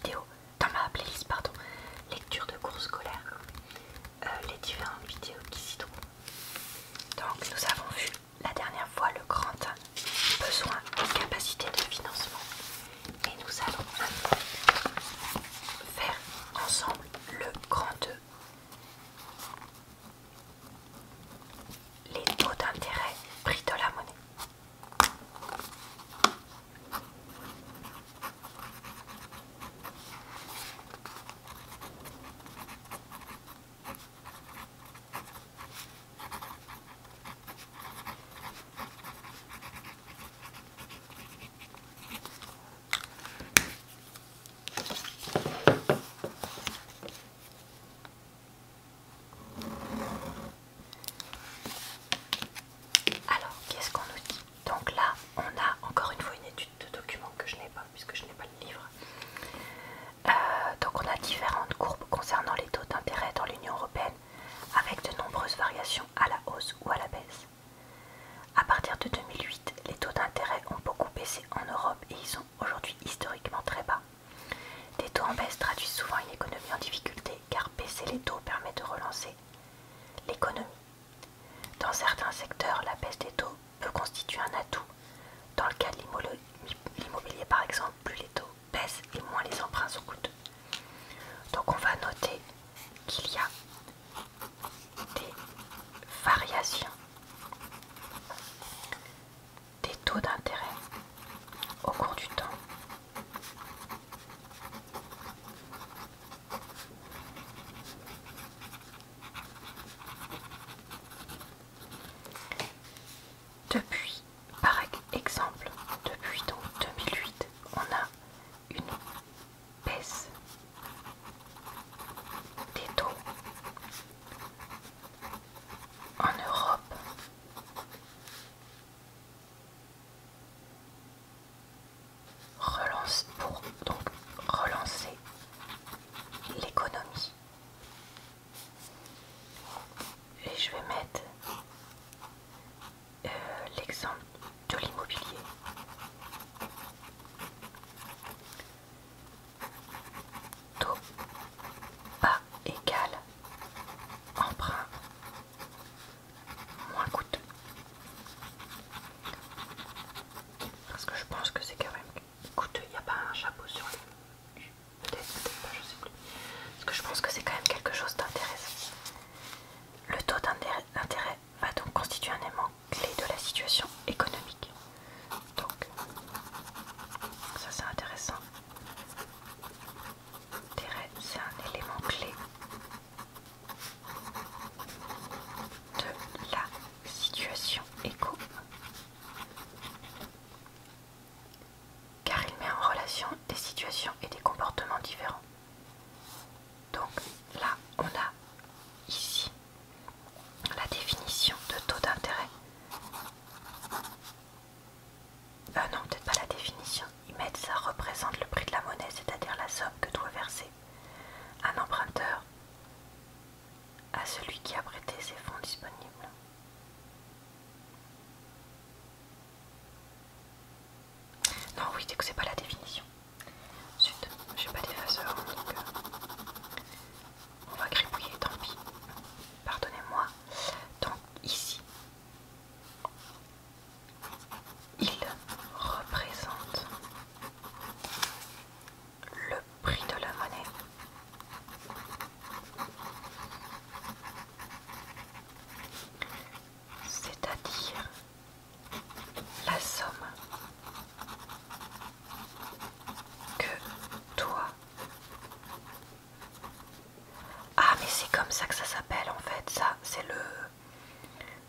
vidéo, dans ma playlist, pardon, lecture de cours scolaires, les différentes vidéos qui s'y trouvent. Donc nous avons vu la dernière fois le grand 1, besoin et capacité de financement. Et nous allons faire ensemble le grand 2, les taux d'intérêt, prix de la monnaie. Alors, qu'est-ce qu'on nous dit? Donc là, on a encore une fois une étude de document que je n'ai pas, puisque je n'ai pas le livre. Donc on a différentes courbes concernant les taux d'intérêt dans l'Union européenne, avec de nombreuses variations à la hausse ou à la baisse. À partir de 2008, les taux d'intérêt ont beaucoup baissé en Europe et ils sont aujourd'hui historiquement très bas. Des taux en baisse traduisent souvent une économie en difficulté, car baisser les taux permet de relancer l'économie. Dans certains secteurs, la baisse des taux peut constituer un atout. Dans le cas de l'immobilier par exemple, plus les taux baissent et moins les emprunts sont coûteux. Donc on va noter qu'il y a des variations des taux d'intérêt au cours du temps. Depuis, par exemple, depuis donc 2008, on a une baisse des taux en Europe pour donc relancer l'économie. Et je vais mettre l'exemple de l'immobilier. Taux bas égal emprunt moins coûteux. Parce que je pense que c'est quand même coûteux. Il n'y a pas un chapeau sur les... Peut-être pas, je sais plus. Parce que je pense que c'est quand même quelque chose d'intéressant. Le taux d'intérêt va donc constituer un élément clé de la situation économique. Donc, ça c'est intéressant. L'intérêt, c'est un élément clé de la situation éco, car il met en relation des situations et des comportements différents. Donc là, on a ici la définition de taux d'intérêt. Non, peut-être pas la définition. Ils mettent ça représente le prix de la monnaie, c'est-à-dire la somme que doit verser un emprunteur à celui qui a prêté ses fonds disponibles. Non, oui, c'est que c'est pas la définition. Zut, j'ai pas d'effaceur, donc on va gribouiller, tant pis. Pardonnez-moi. Donc ici, il représente le prix de la monnaie c'est-à-dire la somme que toi... Ah, mais c'est comme ça que ça s'appelle en fait, ça c'est le...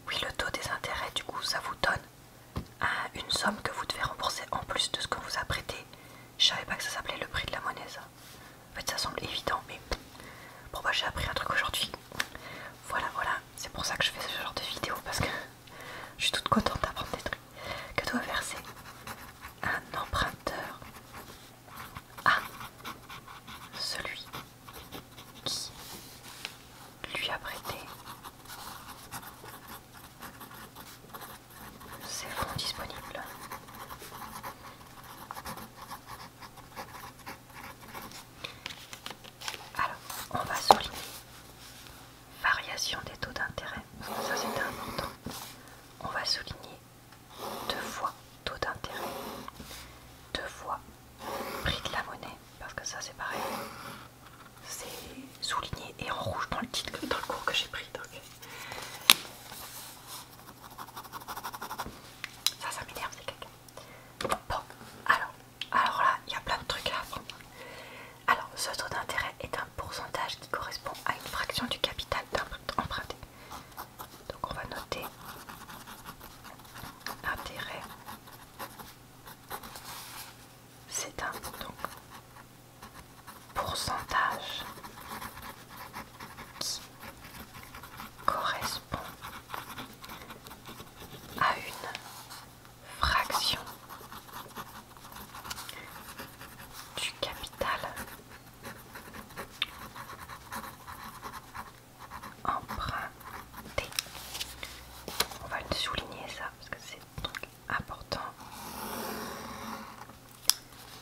Oui, le taux des intérêts, du coup ça vous donne une somme que vous devez rembourser en plus de ce que vous a prêté. Je savais pas que ça s'appelait le prix de la monnaie, ça. En fait ça semble évident, mais bon bah j'ai appris un truc aujourd'hui. Voilà, c'est pour ça que je fais ce genre de vidéo, parce que je suis toute contente d'apprendre des trucs. Que doit verser un emprunteur à celui qui lui a prêté ses fonds disponibles. pareil. C'est souligné et en rouge dans le titre, dans le cours que j'ai pris. Donc. Ça m'énerve, c'est caca. Bon, alors là, il y a plein de trucs à apprendre. Alors, ce taux d'intérêt est un pourcentage qui correspond à une fraction du capital emprunté. Donc on va noter intérêt. C'est un donc, pourcentage qui correspond à une fraction du capital emprunté. On va le souligner ça parce que c'est un truc important.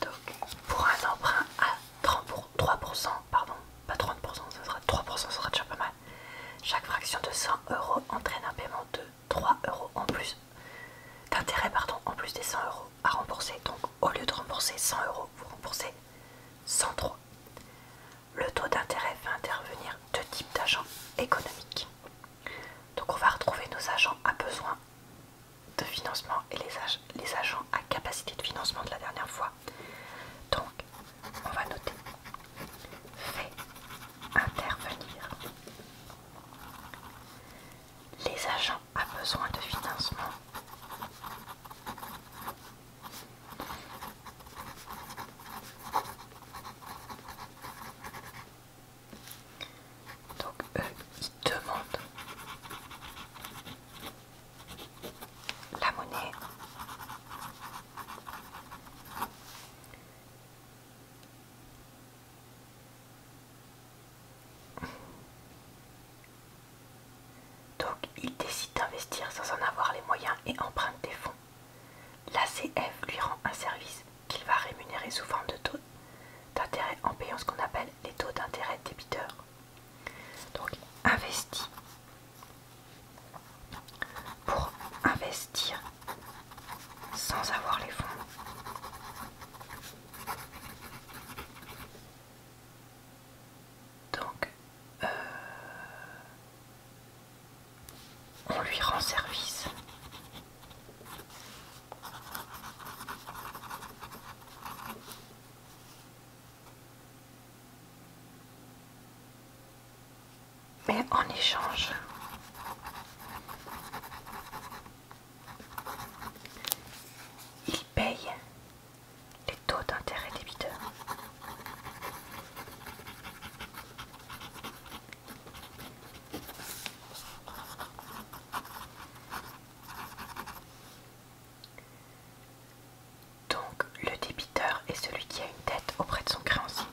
Donc pour un emprunt à 3%, pardon, pas 30%, ça sera 3%, ça sera déjà pas mal. Chaque fraction de 100 € entraîne un paiement de 3 € en plus d'intérêt, en plus des 100 € à rembourser. Donc au lieu de rembourser 100 €, vous remboursez 103. Le taux d'intérêt fait intervenir deux types d'agents économiques. Donc on va retrouver nos agents à besoin de financement et les agents à capacité de financement de la dernière fois. Donc on va noter fait intervenir les agents à besoin de financement donc ils demandent la monnaie donc ils décident d'investir sans en avoir les moyens et empruntent des fonds. L'ACF lui rend un service qu'il va rémunérer sous forme de taux d'intérêt en payant ce qu'on appelle les taux d'intérêt débiteurs. Donc investi pour investir sans avoir les fonds. Donc on lui rend service. Mais en échange, il paye les taux d'intérêt débiteurs. Donc le débiteur est celui qui a une dette auprès de son créancier.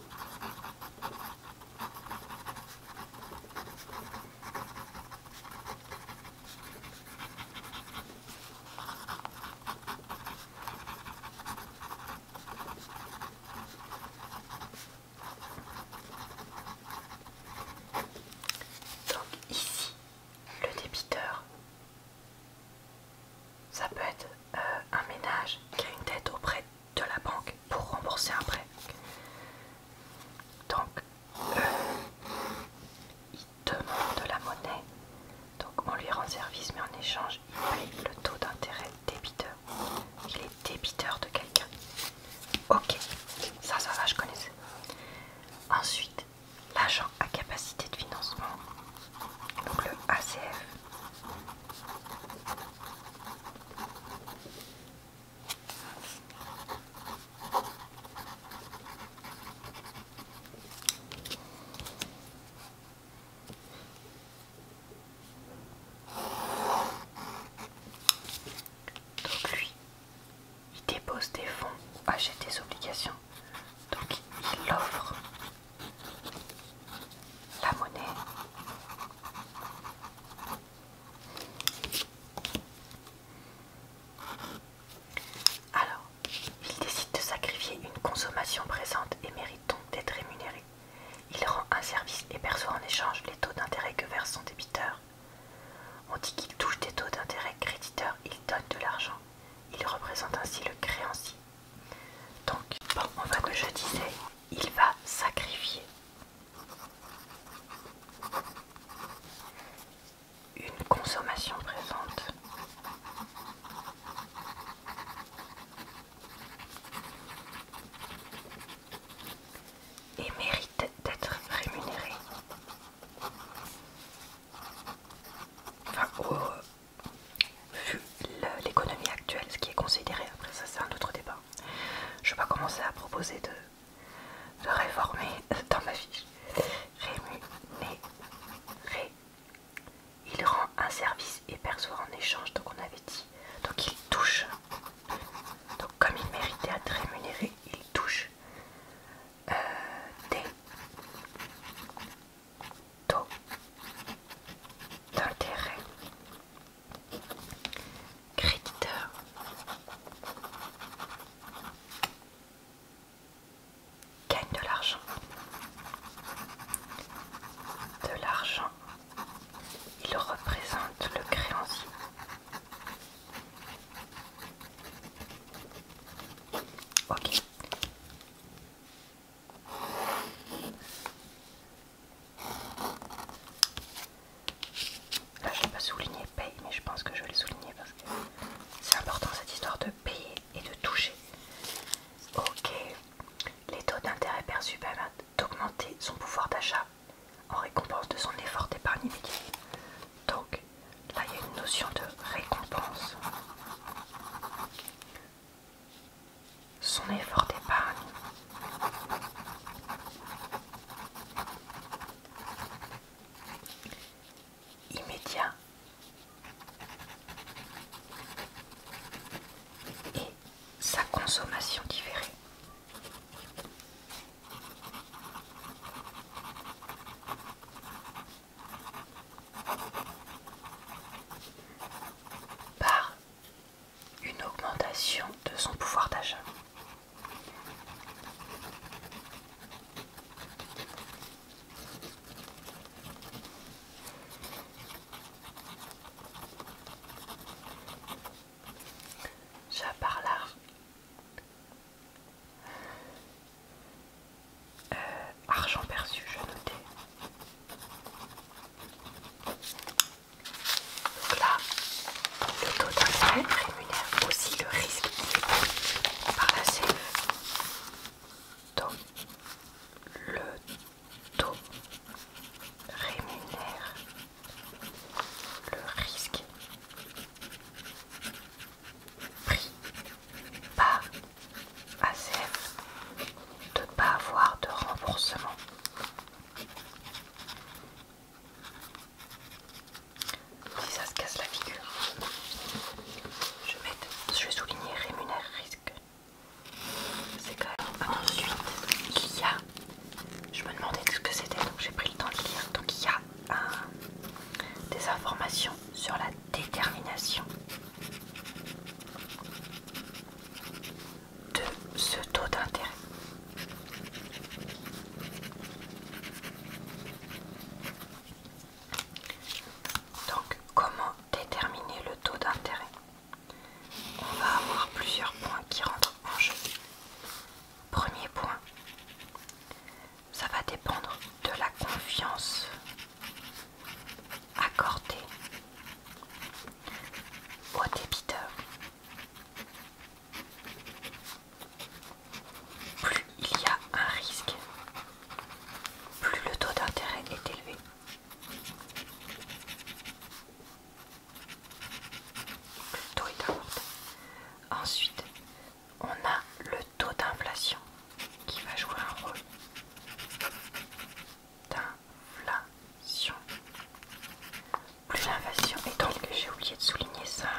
déformé dans ma fiche. Rémunéré. Il rend un service et perçoit en échange, donc on avait dit. Donc il touche. Donc comme il méritait à être rémunéré, il touche des taux d'intérêt. Créditeur gagne de l'argent. De l'argent, il représente le créancier. Ok. Là, je n'ai pas souligné paye, mais je pense que je vais le souligner parce que c'est important cette histoire de payer et de toucher. Ok. Les taux d'intérêt perçus permettent d'augmenter son pouvoir d'achat en récompense de son effort d'épargne immédiat. Donc, là, il y a une notion de récompense. Son effort d'épargne. Immédiat. Et sa consommation différée. Par une augmentation de son pouvoir d'achat. Ça par là. Argent perçu, je notais. Donc là, le taux d'intérêt rémunère aussi le risque par la CF. Donc, le taux rémunère le risque pris par ACF de ne pas avoir de remboursement. Si ça se casse la figure, je vais souligner rémunère risque. C'est quand même. Ensuite, il y a, je me demandais ce que c'était, donc j'ai pris le temps de lire. Donc il y a des informations sur la détermination de ce taux d'intérêt. Donc, comment déterminer le taux d'intérêt? On va avoir plusieurs points qui rentrent en jeu. Premier point, ça va dépendre de la confiance accordée au débiteur. Plus il y a un risque, plus le taux d'intérêt est élevé. Plus le taux est important. Ensuite, on a le taux d'inflation qui va jouer un rôle d'inflation. Plus l'inflation est donc, j'ai oublié de souligner ça.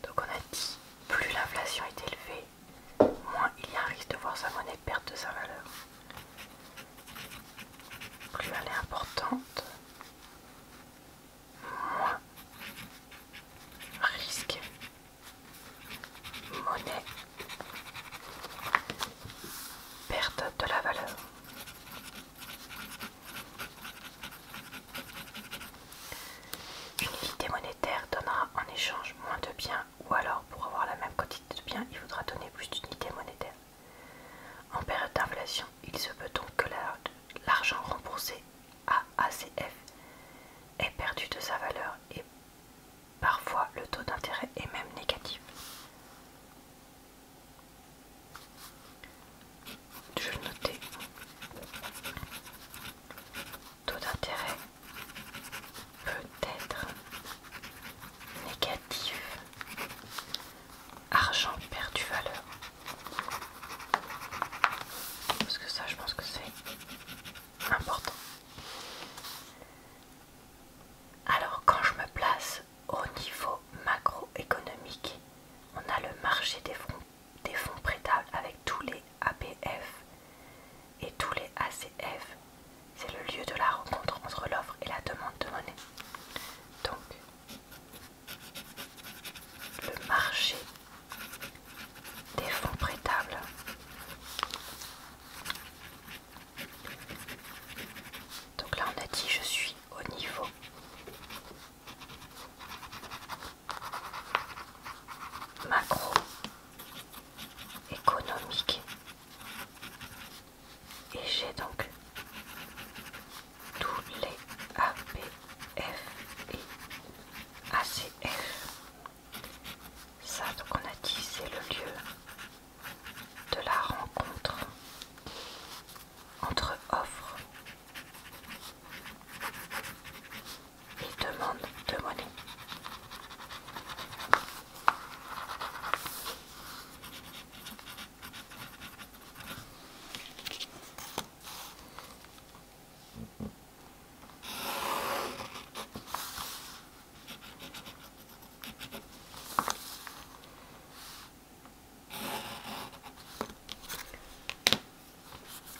Donc on a dit, plus l'inflation est élevée, moins il y a un risque de voir sa monnaie perdre de sa valeur. Plus elle est importante, moins risque monnaie perte de la valeur. Une unité monétaire donnera en échange moins de biens, ou alors pour avoir la même quantité de biens, il faudra donner plus d'unités monétaires. En période d'inflation, il se peut donc que l'argent remboursé à ACF ait perdu de sa valeur et parfois le taux d'intérêt est même négatif. Je le notais. Taux d'intérêt peut être négatif marché des fonds prêtables avec tous les APF et tous les ACF. C'est le lieu de la rencontre entre l'offre et la demande de monnaie. Donc, le marché des fonds prêtables donc là on a dit je suis au niveau macroéconomique et j'ai donc tous les APF et ACF. Ça donc on a dit c'est le lieu de la rencontre entre offre et demande de monnaie.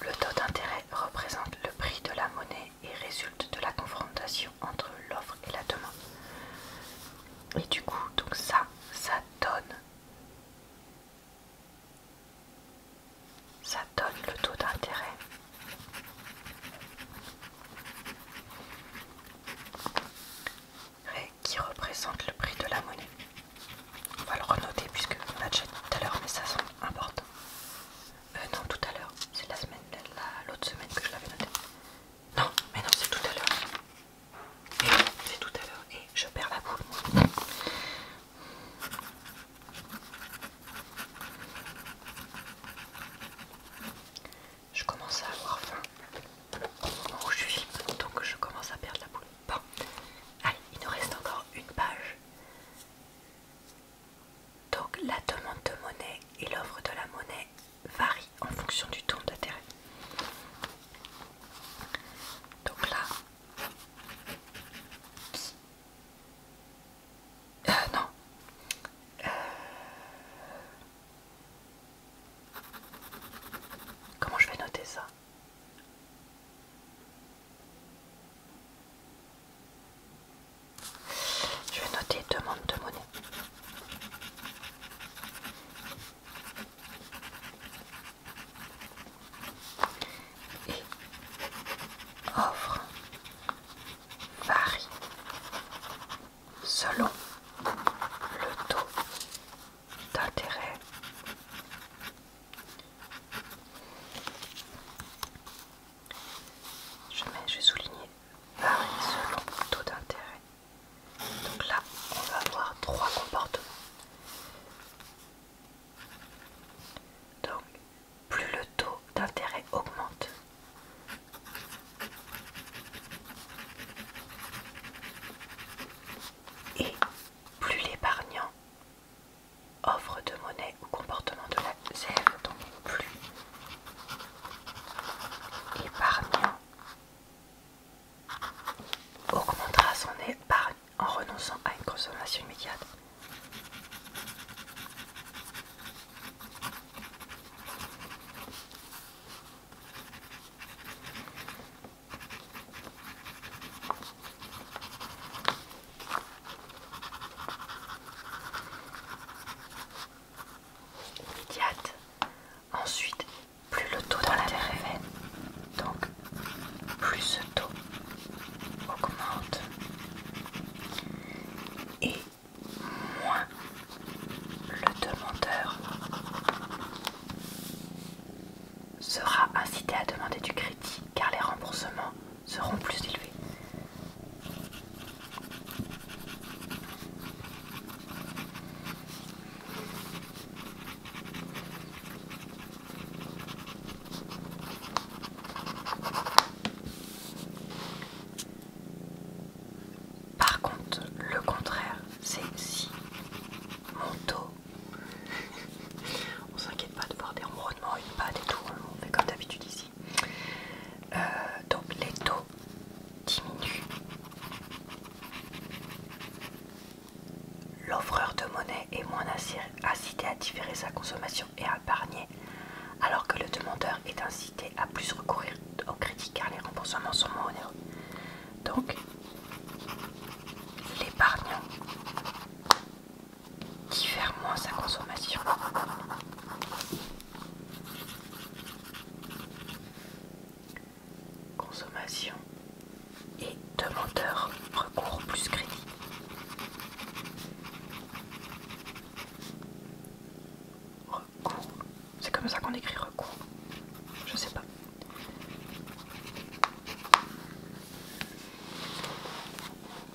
Le taux d'intérêt représente le prix de la monnaie et résulte de la confrontation entre l'offre et la demande. Et du coup, donc ça donne le taux d'intérêt. Qui représente le prix de la monnaie. On va le renoter puisque on l'a déjà dit tout à l'heure, mais ça semble important. Non, tout à l'heure, c'est l'autre semaine que je l'avais noté. Non, mais non, c'est tout à l'heure. Mais oui, c'est tout à l'heure et je perds la boule, moi. Je commence à avoir faim au moment où je filme, donc je commence à perdre la boule. Bon, allez, il nous reste encore une page. Donc la demande de monnaie et l'offre de la monnaie varient en fonction du taux d'intérêt. Donc là, non. Comment je vais noter ça? Je vais noter demande de monnaie. Et offre varie selon le taux d'intérêt je vais souligner varie selon le taux d'intérêt. Donc là on va avoir trois comportements. Donc plus le taux d'intérêt augmente, et plus l'épargnant offre de monnaie ou comportement de la ZF, donc plus l'épargnant augmentera son épargne en renonçant à une consommation immédiate. Ensuite, plus le taux d'intérêt est, donc plus ce taux augmente et moins le demandeur sera incité à demander du crédit car les remboursements seront plus élevés. Par contre, le contraire, c'est si mon taux, on s'inquiète pas de voir des ronronnements, une patte et tout, on fait comme d'habitude ici. différer sa consommation et à épargner, alors que le demandeur est incité à plus recourir au crédit car les remboursements sont moins onéreux. Donc, l'épargnant diffère moins sa consommation. Consommation et demandeur recourt plus crédit. Recours, c'est comme ça qu'on écrit recours. Je sais pas.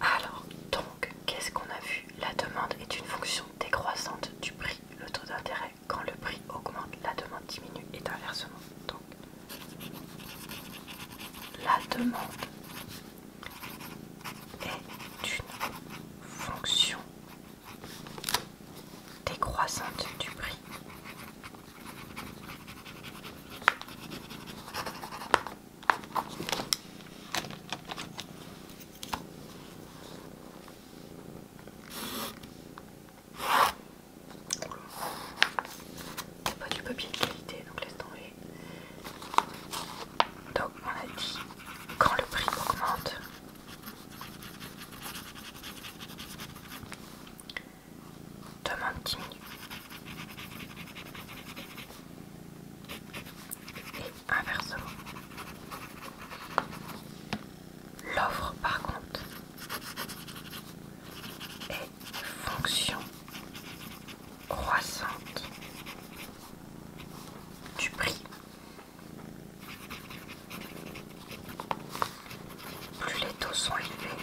Alors, donc, qu'est-ce qu'on a vu? La demande est une fonction décroissante du prix. Le taux d'intérêt, quand le prix augmente, la demande diminue et inversement. Donc, la demande est une fonction décroissante du prix. C'est pas du papier de qualité, donc laisse tomber. Donc on a dit, quand le prix augmente, demande diminue. Et inversement. L'offre par contre est fonction croissante du prix. Plus les taux sont élevés,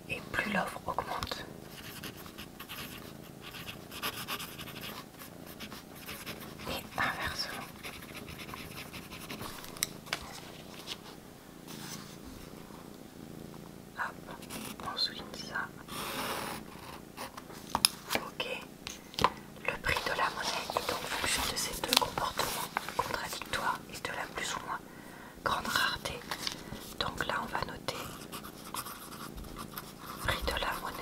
et plus l'offre augmente. Et inversement. Hop, on souligne ça. Ok. Le prix de la monnaie est donc fonction de ces deux comportements contradictoires et de la plus ou moins grande rareté. Donc là on va noter prix de la monnaie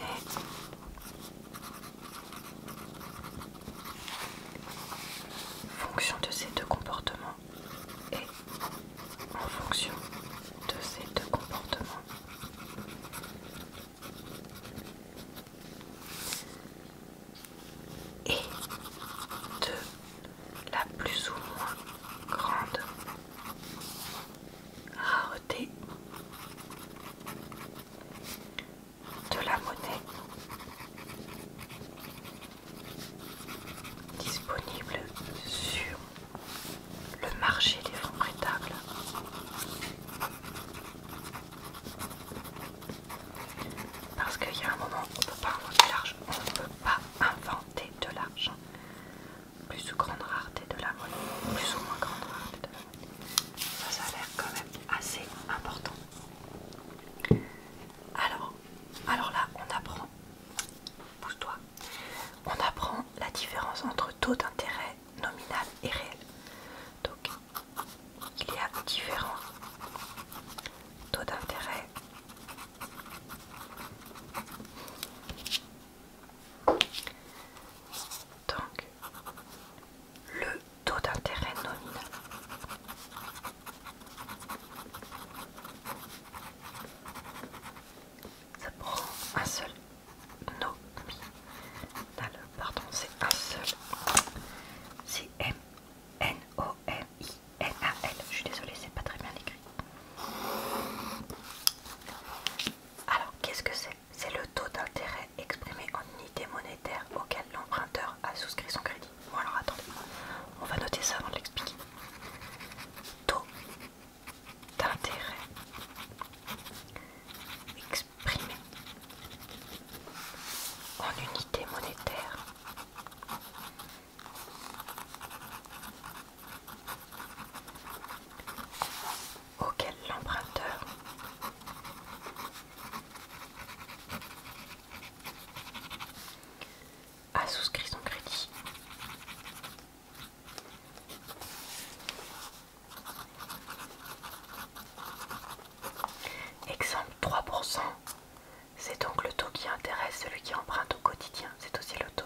qui emprunte au quotidien. C'est aussi le taux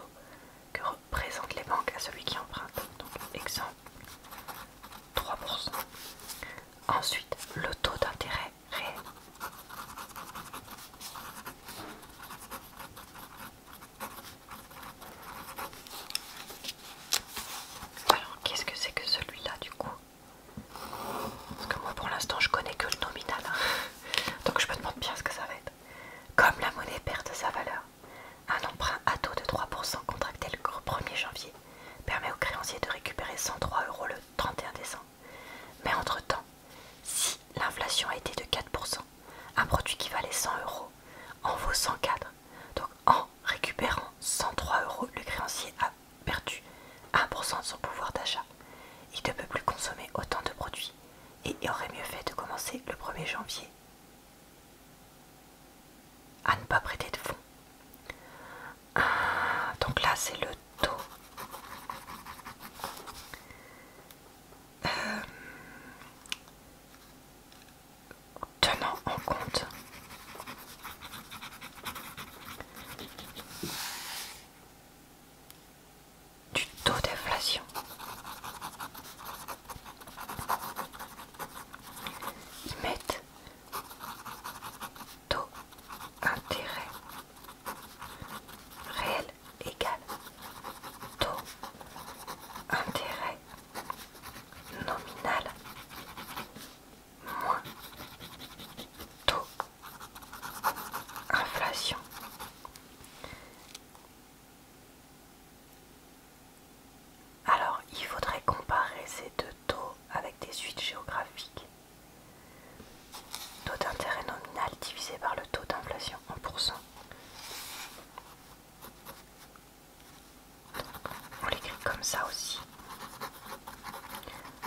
que représentent les banques à celui qui emprunte. Donc exemple 3%. Ensuite, le taux d'intérêt réel. Alors, qu'est-ce que c'est que celui-là du coup? Parce que moi pour l'instant je connais que le nominal, hein. Donc je me demande bien ce que ça va être. Comme la monnaie perd de sa valeur, un emprunt à taux de 3% contracté le 1er janvier permet au créancier de récupérer 103 € le 31 décembre. Mais entre-temps, si l'inflation a été de 4%, un produit qui valait 100 € en vaut 104. Donc en récupérant 103 €, le créancier a perdu 1% de son pouvoir d'achat. Il ne peut plus consommer autant de produits et il aurait mieux fait de commencer le 1er janvier à ne pas prêter de fonds. Donc là c'est le taux tenant en compte du taux d'inflation. Ils mettent taux intérêt réel égal taux intérêt nominal moins taux inflation. Alors, il faudrait comparer ces deux taux avec des suites géographiques. Taux d'intérêt nominal divisé par le taux d'inflation en pourcent. On l'écrit comme ça aussi.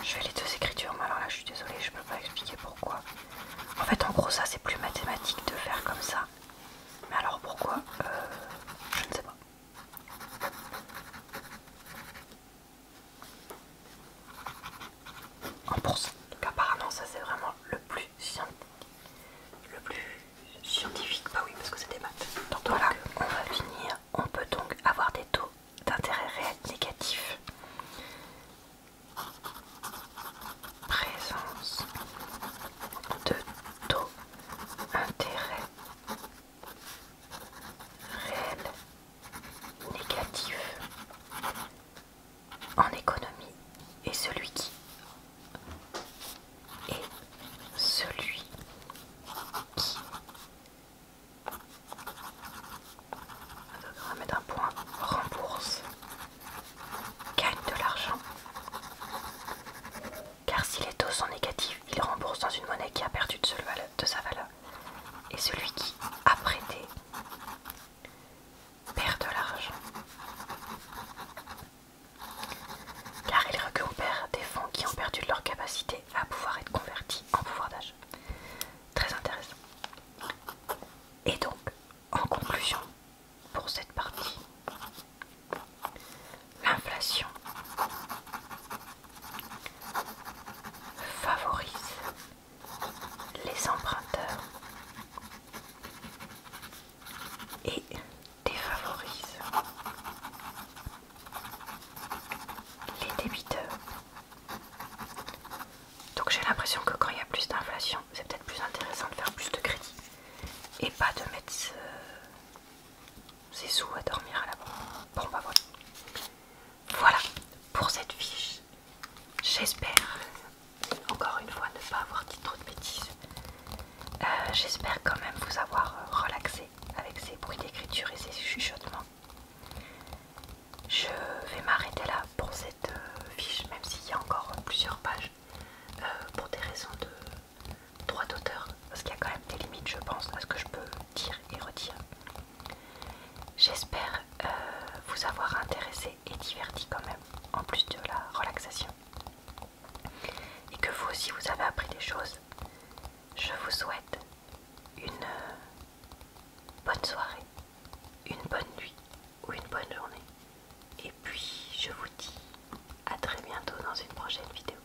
Je fais les deux écritures, mais alors là je suis désolée, je peux pas expliquer pourquoi. En fait, en gros, ça c'est plus mathématique de faire comme ça. Mais alors pourquoi je ne sais pas. En pourcent. Donc apparemment ça c'est vraiment le plus scientifique. Bah oui, parce que c'est des maths. Donc voilà, on va finir. On peut donc avoir des taux d'intérêt réel négatifs. Présence de taux d'intérêt réel négatif en économie et celui qui on va mettre un point, rembourse, gagne de l'argent. Car si les taux sont négatifs, il rembourse dans une monnaie qui a perdu de sa valeur. Et celui qui a prêté perd de l'argent. Car il récupère des fonds qui ont perdu leur capacité à pouvoir être convertis en pouvoir d'achat. Très intéressant. Et donc, en conclusion, pour cette partie, l'inflation favorise les emprunteurs et défavorise les débiteurs. Donc j'ai l'impression que quand il y a plus d'inflation, c'est peut-être plus intéressant de faire plus de crédit et pas de mettre ses sous à dormir à la banque. Bon bah voilà. Voilà pour cette fiche. J'espère, encore une fois, ne pas avoir dit trop de bêtises. J'espère quand même vous avoir relaxé avec ces bruits d'écriture et ces chuchotements. Je vais m'arrêter là pour cette fiche, même s'il y a encore plusieurs pages, pour des raisons de droit d'auteur, parce qu'il y a quand même des limites, je pense, à ce que je peux dire et redire. J'espère vous avoir intéressé et diverti quand même, en plus de la relaxation. Et que vous aussi vous avez appris des choses. Je vous souhaite une bonne soirée, une bonne nuit ou une bonne journée. Et puis je vous dis à très bientôt dans une prochaine vidéo.